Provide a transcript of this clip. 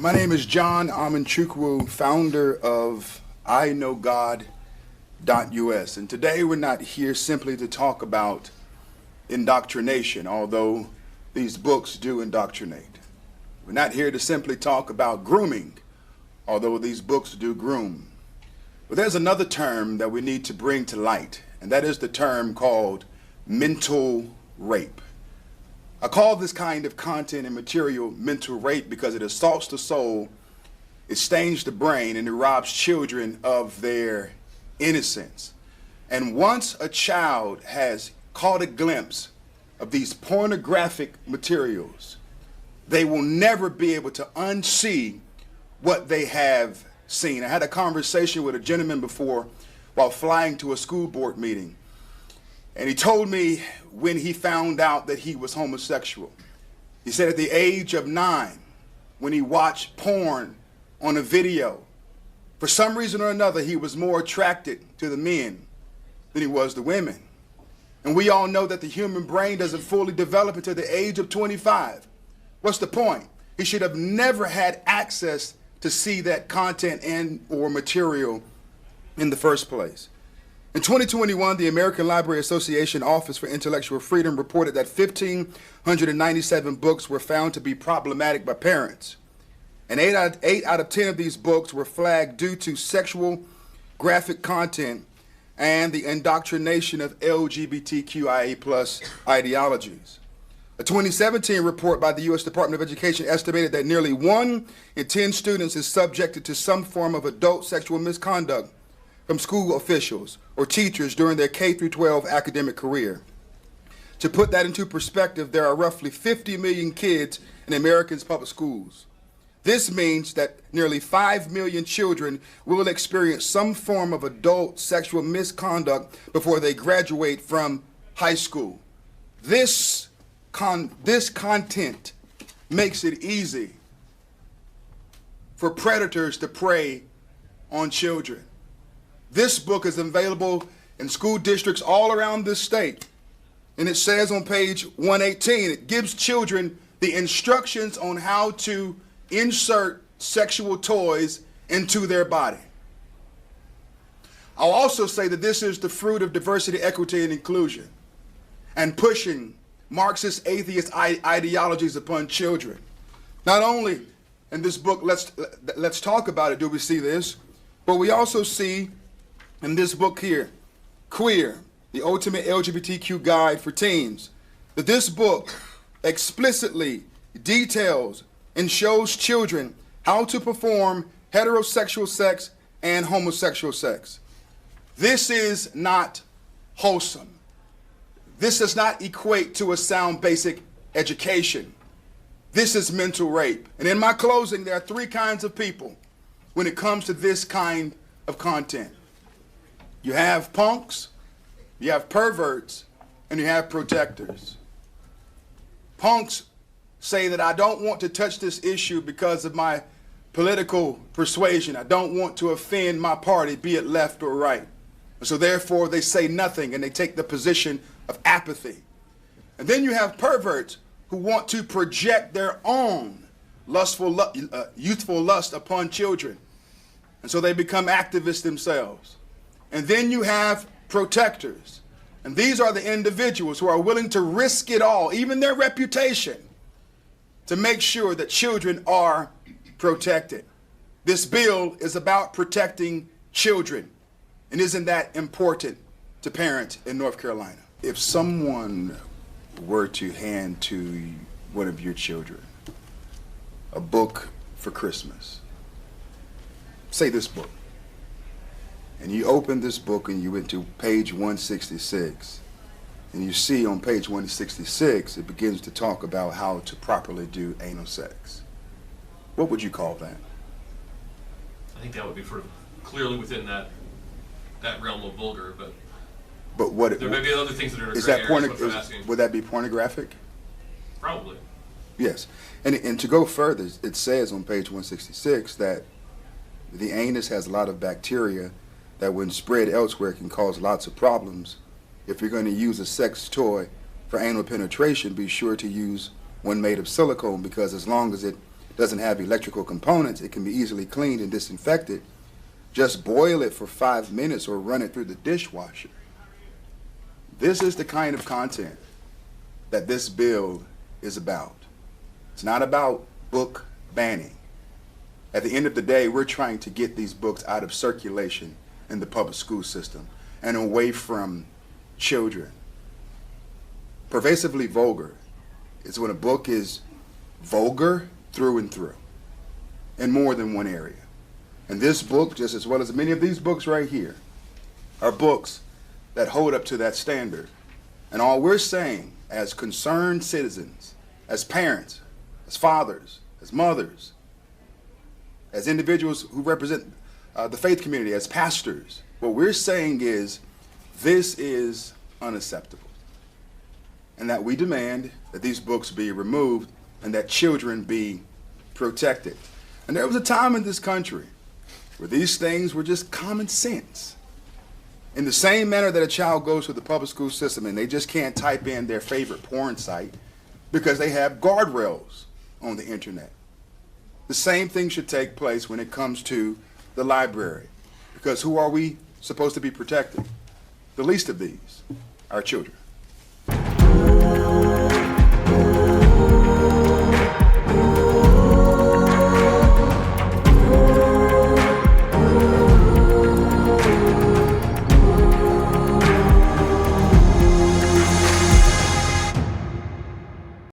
My name is John Amanchukwu, founder of iknowgod.us, and today we're not here simply to talk about indoctrination, although these books do indoctrinate. We're not here to simply talk about grooming, although these books do groom. But there's another term that we need to bring to light, and that is the term called mental rape. I call this kind of content and material mental rape because it assaults the soul, it stains the brain, and it robs children of their innocence. And once a child has caught a glimpse of these pornographic materials, they will never be able to unsee what they have seen. I had a conversation with a gentleman before while flying to a school board meeting. And he told me when he found out that he was homosexual. He said at the age of 9, when he watched porn on a video, for some reason or another, he was more attracted to the men than he was the women. And we all know that the human brain doesn't fully develop until the age of 25. What's the point? He should have never had access to see that content and or material in the first place. In 2021, the American Library Association Office for Intellectual Freedom reported that 1,597 books were found to be problematic by parents. And 8 out of 10 of these books were flagged due to sexual graphic content and the indoctrination of LGBTQIA+ ideologies. A 2017 report by the U.S. Department of Education estimated that nearly 1 in 10 students is subjected to some form of adult sexual misconduct from school officials or teachers during their K-12 academic career. To put that into perspective, there are roughly 50 million kids in America's public schools. This means that nearly 5 million children will experience some form of adult sexual misconduct before they graduate from high school. This content makes it easy for predators to prey on children. This book is available in school districts all around this state. And it says on page 118, it gives children the instructions on how to insert sexual toys into their body. I'll also say that this is the fruit of diversity, equity, and inclusion, and pushing Marxist atheist ideologies upon children. Not only in this book, let's talk about it, do we see this, but we also see in this book here, Queer, the Ultimate LGBTQ Guide for Teens, that this book explicitly details and shows children how to perform heterosexual sex and homosexual sex. This is not wholesome. This does not equate to a sound basic education. This is mental rape. And in my closing, there are 3 kinds of people when it comes to this kind of content. You have punks, you have perverts, and you have protectors. Punks say that I don't want to touch this issue because of my political persuasion. I don't want to offend my party, be it left or right. And so therefore they say nothing and they take the position of apathy. And then you have perverts who want to project their own youthful lust upon children. And so they become activists themselves. And then you have protectors. And these are the individuals who are willing to risk it all, even their reputation, to make sure that children are protected. This bill is about protecting children. And isn't that important to parents in North Carolina? If someone were to hand to one of your children a book for Christmas, say this book, and you open this book and you went to page 166, and you see on page 166 it begins to talk about how to properly do anal sex, what would you call that? I think that would be sort of clearly within that realm of vulgar, but what there may be other things that are is gray that areas, what I'm asking. would that be pornographic? Probably. Yes, and to go further, it says on page 166 that the anus has a lot of bacteria that when spread elsewhere can cause lots of problems. If you're going to use a sex toy for anal penetration, be sure to use one made of silicone, because as long as it doesn't have electrical components, it can be easily cleaned and disinfected. Just boil it for 5 minutes or run it through the dishwasher. This is the kind of content that this bill is about. It's not about book banning. At the end of the day, we're trying to get these books out of circulation in the public school system and away from children. Pervasively vulgar is when a book is vulgar through and through in more than one area. And this book, just as well as many of these books right here, are books that hold up to that standard. And all we're saying as concerned citizens, as parents, as fathers, as mothers, as individuals who represent the faith community, as pastors, what we're saying is this is unacceptable. And that we demand that these books be removed and that children be protected. And there was a time in this country where these things were just common sense. In the same manner that a child goes through the public school system and they just can't type in their favorite porn site because they have guardrails on the internet. The same thing should take place when it comes to the library. Because who are we supposed to be protecting? The least of these, our children.